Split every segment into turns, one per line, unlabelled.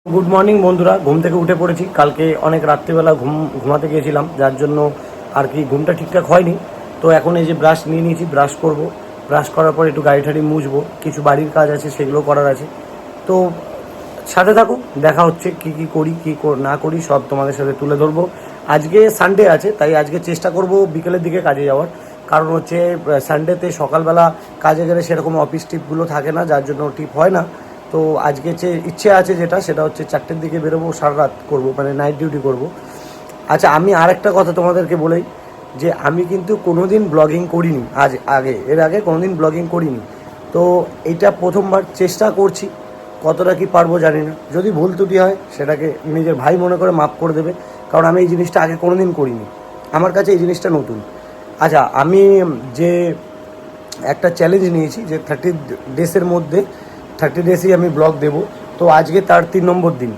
Good morning বন্ধুরা, ঘুম থেকে উঠে পড়েছি। কালকে অনেক রাত্রিবেলা ঘুমাতে গিয়েছিলাম, যার জন্য আর কি ঘুমটা ঠিকঠাক হয়নি। তো এখন এই যে ব্রাশ নিয়ে নিয়েছি, ব্রাশ করব। ব্রাশ করার পর একটু গাড়ি ঠাড়ি মুছবো, কিছু বাড়ির কাজ আছে সেগুলো করার আছে। তো সাথে থাকুন, দেখা হচ্ছে কি কি করি কি না করি সব তোমাদের সাথে তুলে ধরবো। আজকে সানডে আছে, তাই আজকে চেষ্টা করব বিকেলের দিকে কাজে যাওয়ার। কারণ হচ্ছে সানডেতে সকালবেলা কাজে গেলে সেরকম অফিস টিপগুলো থাকে না, যার জন্য টিপ হয় না। তো আজকে যে ইচ্ছে আছে সেটা হচ্ছে 4টের দিকে বেরোবো, সারা রাত করবো, মানে নাইট ডিউটি করব। আচ্ছা, আমি আর একটা কথা তোমাদেরকে বলেই, যে আমি কিন্তু কোনো দিন ব্লগিং করিনি এর আগে কোনো দিন ব্লগিং করিনি। তো এইটা প্রথমবার চেষ্টা করছি, কতটা কি পারবো জানি না। যদি ভুল ত্রুটি হয় সেটাকে নিজের ভাই মনে করে মাফ করে দেবে, কারণ আমি এই জিনিসটা আগে কোনো দিন করিনি, আমার কাছে এই জিনিসটা নতুন। আচ্ছা, আমি যে একটা চ্যালেঞ্জ নিয়েছি যে 30 ডেসের মধ্যে 30 ডেসই আমি ব্লগ দেবো। তো আজকে তার 3 নম্বর দিন,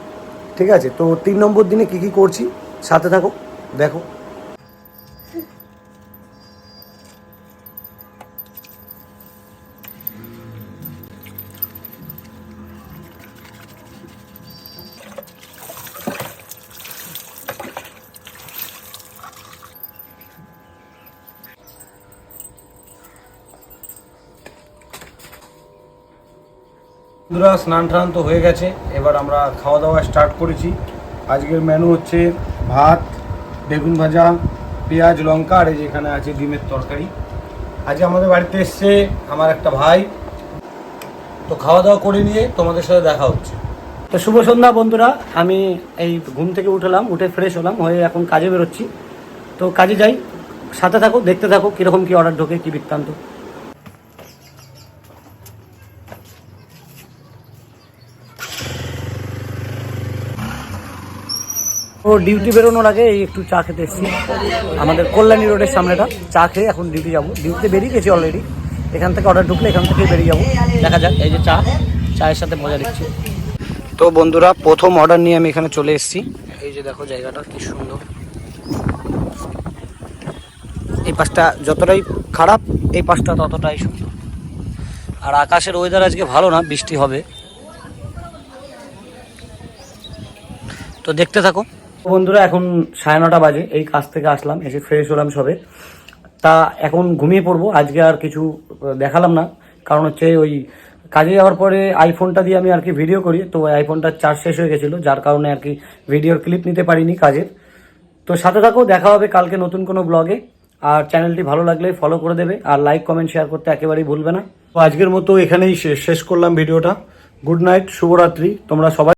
ঠিক আছে? তো 3 নম্বর দিনে কী কী করছি সাথে থাকো, দেখো। বন্ধুরা, স্নান টান তো হয়ে গেছে, এবার আমরা খাওয়া দাওয়া স্টার্ট করেছি। আজকের মেনু হচ্ছে ভাত, বেগুন ভাজা, পেঁয়াজ লঙ্কা, আর এই যেখানে আছে ডিমের তরকারি। আজকে আমাদের বাড়িতে এসছে আমার একটা ভাই। তো খাওয়া দাওয়া করে নিয়ে তোমাদের সাথে দেখা হচ্ছে। তো শুভ সন্ধ্যা বন্ধুরা, আমি এই ঘুম থেকে উঠে ফ্রেশ হলাম, হয়ে এখন কাজে বেরোচ্ছি। তো কাজে যাই, সাথে থাকো, দেখতে থাকো কীরকম কী অর্ডার ঢোকে, কী বৃত্তান্ত। ও ডিউটি বেরোনোর আগে এই একটু চা খেতে এসেছি আমাদের কল্যাণী রোডের সামনেটা। চা খেয়ে এখন ডিউটি যাবো। ডিউটিতে বেরিয়ে গেছি অলরেডি, এখান থেকে অর্ডার ঢুকলে এখান থেকে বেরিয়ে যাবো। দেখা যাক, এই যে চায়ের সাথে মজা দিচ্ছি। তো বন্ধুরা, প্রথম অর্ডার নিয়ে আমি এখানে চলে এসেছি। এই যে দেখো জায়গাটা কি সুন্দর। এই পাশটা যতটাই খারাপ, এই পাশটা ততটাই সুন্দর। আর আকাশের ওয়েদার আজকে ভালো না, বৃষ্টি হবে। তো দেখতে থাকো বন্ধুরা। এখন 9:30 বাজে, এই কাজ থেকে আসলাম, এসে ফ্রেশ হলাম সবে। তা এখন ঘুমিয়ে পড়বো। আজকে আর কিছু দেখালাম না, কারণ হচ্ছে ওই কাজে যাওয়ার পরে আইফোনটা দিয়ে আমি আর কি ভিডিও করি, তো ওই আইফোনটার চার্জ শেষ হয়ে গেছিলো, যার কারণে আর কি ভিডিওর ক্লিপ নিতে পারিনি কাজের। তো সাথে থাকো, দেখা হবে কালকে নতুন কোনো ব্লগে। আর চ্যানেলটি ভালো লাগলে ফলো করে দেবে, আর লাইক কমেন্ট শেয়ার করতে একেবারেই ভুলবে না। তো আজকের মতো এখানেই শেষ করলাম ভিডিওটা। গুড নাইট, শুভরাত্রি তোমরা সবাই।